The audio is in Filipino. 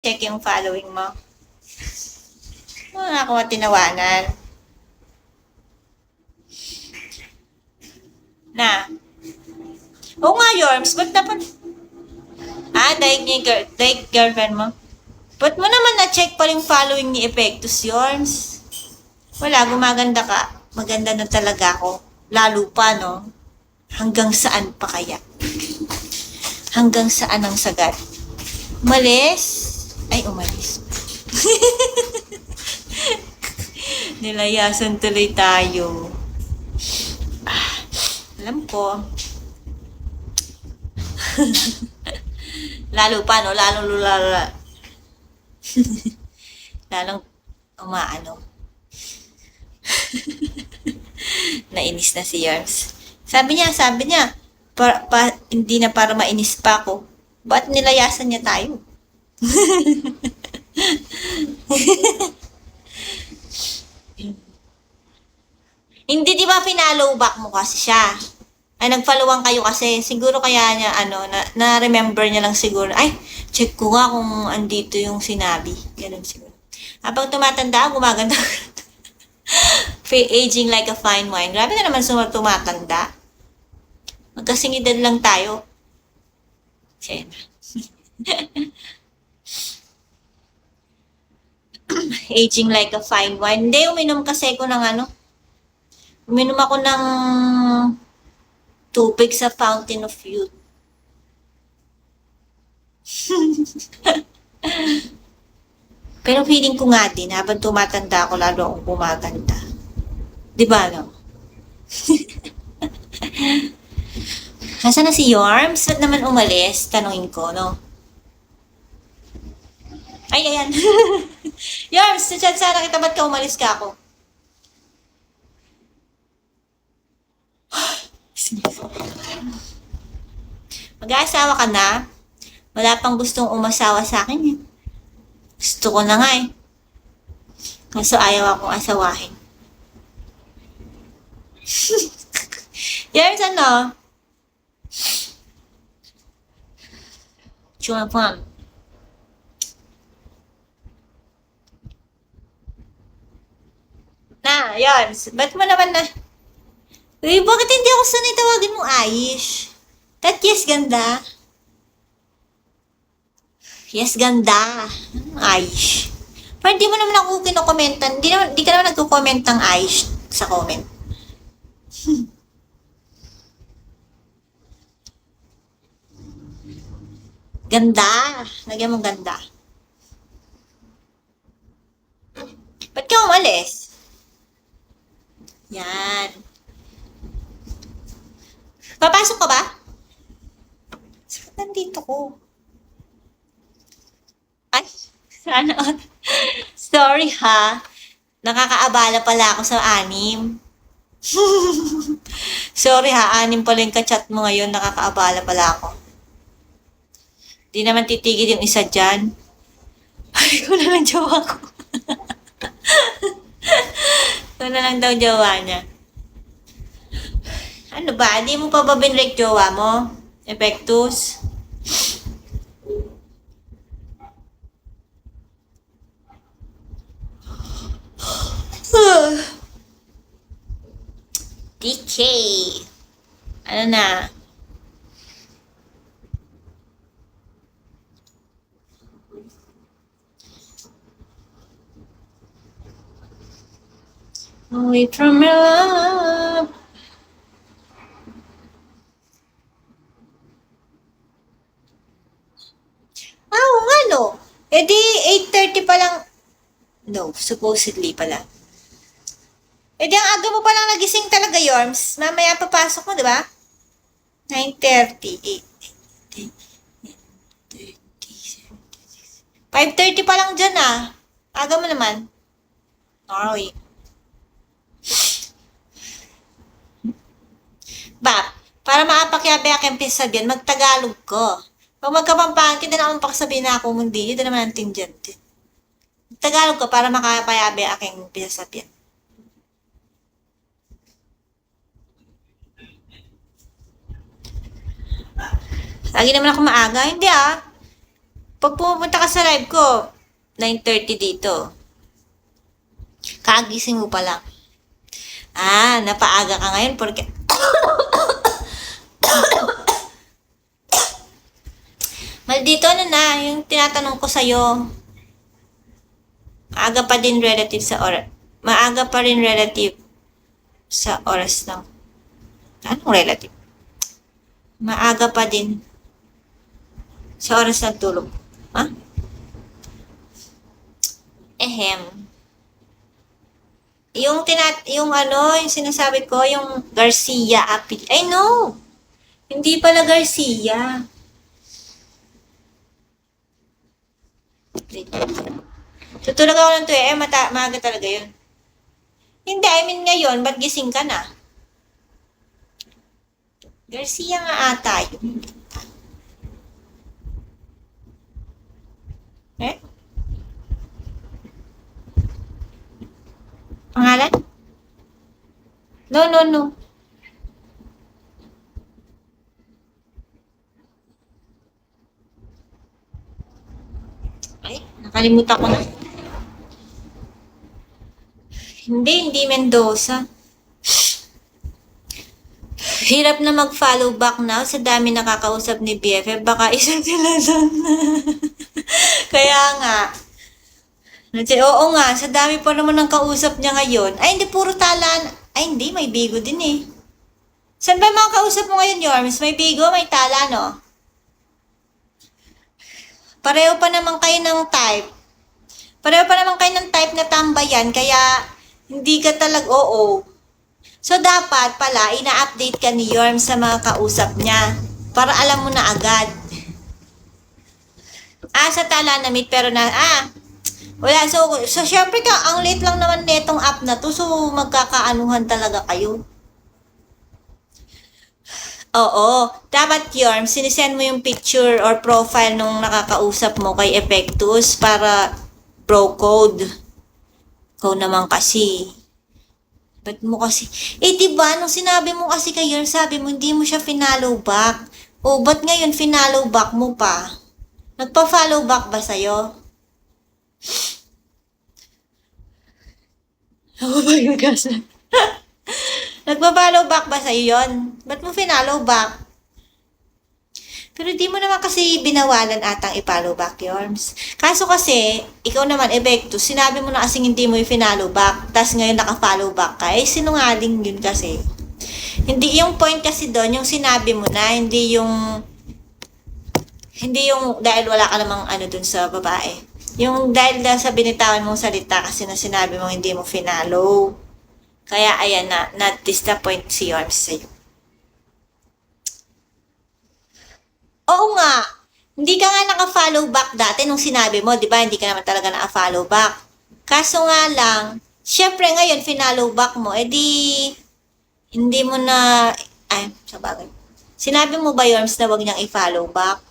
Check yung following mo. Nakakuha tinawanan. Na. Oo nga, Yorms. Ba't dapat... dahil girlfriend mo. Ba't mo naman na-check pa yung following ni Epectus, Yorms? Wala, gumaganda ka. Maganda na talaga ako. Lalo pa, no? Hanggang saan pa kaya? Hanggang saan ang sagat? Umalis? Ay, umalis. Nilayasan tuloy tayo. Alam ko. Lalo pa, no? Lalong umaano. Nainis na si Yarms. Sabi niya, hindi na para mainis pa ako. Ba't nilayasan niya tayo? Hindi, di ba pinalo back mo kasi siya? Ay, nag-followan kayo kasi. Siguro kaya niya, na-remember niya lang siguro. Ay, check ko nga kung andito yung sinabi. Ganun siguro. Habang tumatanda, gumaganda. Aging like a fine wine. Grabe ka naman tumatanda. Magkasing edad lang tayo. Siya na. Aging like a fine wine. Hindi, uminom kasi ako ng uminom ako ng tubig sa Fountain of Youth. Pero feeling ko nga din, habang tumatanda ako, lalo akong gumaganda. Di ba, no? Nasaan na si Yorms? Ba't naman umalis? Tanungin ko, no? Ay, ayan. Yorms, chat sana kita, ba't ka umalis ka ako? Mag-aasawa ka na? Wala pang gustong umasawa sa akin eh. Gusto ko na nga eh. Kaso ayaw akong asawahin. Yorms, ano? Chua Pam. Na, Yorms, ba't mo naman na... Uy, bakit hindi ako sanay tawagin mo Aish? That yes, ganda. Yes, ganda. Aish. Pero hindi mo naman ako kinokomentan. Di ka naman nagko-comment ng Aish sa comment. Ganda. Lagyan mo ganda. Ba't ka umalis? Yan. Papasok ka ba? Saan nandito ko? Ay, sana. Sorry ha. Nakakaabala pala ako sa 6. Sorry ha, 6 pala yung kachat mo ngayon. Nakakaabala pala ako. Di naman titigil yung isa dyan. Ay, ko na lang jowa ko. Ko na lang daw jowa niya. Ano ba? Di mo pa ba binrake jowa mo? Epectus? DK. Ano na? Away from your love. Ano? Eh di 8:30 pa lang. No, supposedly pala. Eh di ang aga mo pa lang nagising talaga, Yorms. Mamaya papasok mo, di ba? 9:30, 5:30 pa lang dyan ah. Aga mo naman. Sorry. Ba, para maapakyabe aking pinsabihan, magtagalog ko. Pag magkapampangan, kita na akong pakasabihin na ako mundi, ito naman ang tingyente. Tagalog ko para makapayabe aking pinsabihan. Lagi naman ako maaga. Hindi ah. Pag pumunta ka sa live ko, 9:30 dito. Kagising mo pa lang. Napaaga ka ngayon porque maldito yung tinatanong ko sa'yo. Maaga pa din relative sa oras. Maaga pa rin relative sa oras ng... Anong relative? Maaga pa din sa oras ng tulog. Ha? Ehem. Yung sinasabi ko, yung Garcia Apil. Ay, no! Hindi pala Garcia. Tutulog ako ng 2 AM, maaga talaga yun. Hindi, I mean ngayon, ba't gising ka na? Garcia nga ata yun. Eh? Pangalan? No. Ay, nakalimutan ko na. Hindi Mendoza. Hirap na mag-follow back now sa dami nakakausap ni BFF. Baka isa sila doon. Kaya nga. Oo nga, sa dami pa naman ng kausap niya ngayon. Ay, hindi, puro talan. Ay, hindi, may bigo din eh. Saan ba mga kausap mo ngayon, Yorms? May bigo, may tala, no? Pareho pa naman kayo ng type. Pareho pa naman kayo ng type na tambayan, kaya hindi ka oo. So, dapat pala, ina-update ka ni Yorms sa mga kausap niya para alam mo na agad. Sa tala na meet, pero wala. So syempre ang late lang naman netong app na to, so magkakaanuhan talaga kayo. Oo, dapat Yorms, sinisend mo yung picture or profile nung nakakausap mo kay Epectus para bro code. Ikaw naman kasi. Ba't mo kasi? Diba, nung sinabi mo kasi kay Yorms, sabi mo hindi mo siya finallow back. Ba't ngayon finallow back mo pa? Nagpa-follow back ba sa'yo? Oh my gosh. Nagpa-follow back ba sa'yo yun? Ba't mo finallow back? Pero di mo naman kasi binawalan atang i-follow back, Yorms. Kaso kasi, ikaw naman, Epectus, sinabi mo na kasing hindi mo i-follow back, tas ngayon naka-follow back ka, sinungaling yun kasi. Hindi yung point kasi doon, yung sinabi mo na, hindi yung dahil wala ka namang dun sa babae. Yung dahil sa binitawan mong salita kasi na sinabi mo hindi mo finalo. Kaya ayan na-disappoint si Yorms sa'yo. Oo nga, hindi ka nga naka-follow back dati nung sinabi mo, di ba? Hindi ka naman talaga naka-follow back. Kaso nga lang, syempre ngayon, finallow back mo, hindi mo na, sa bagay. Sinabi mo ba, Yorms, na wag niyang i-follow back?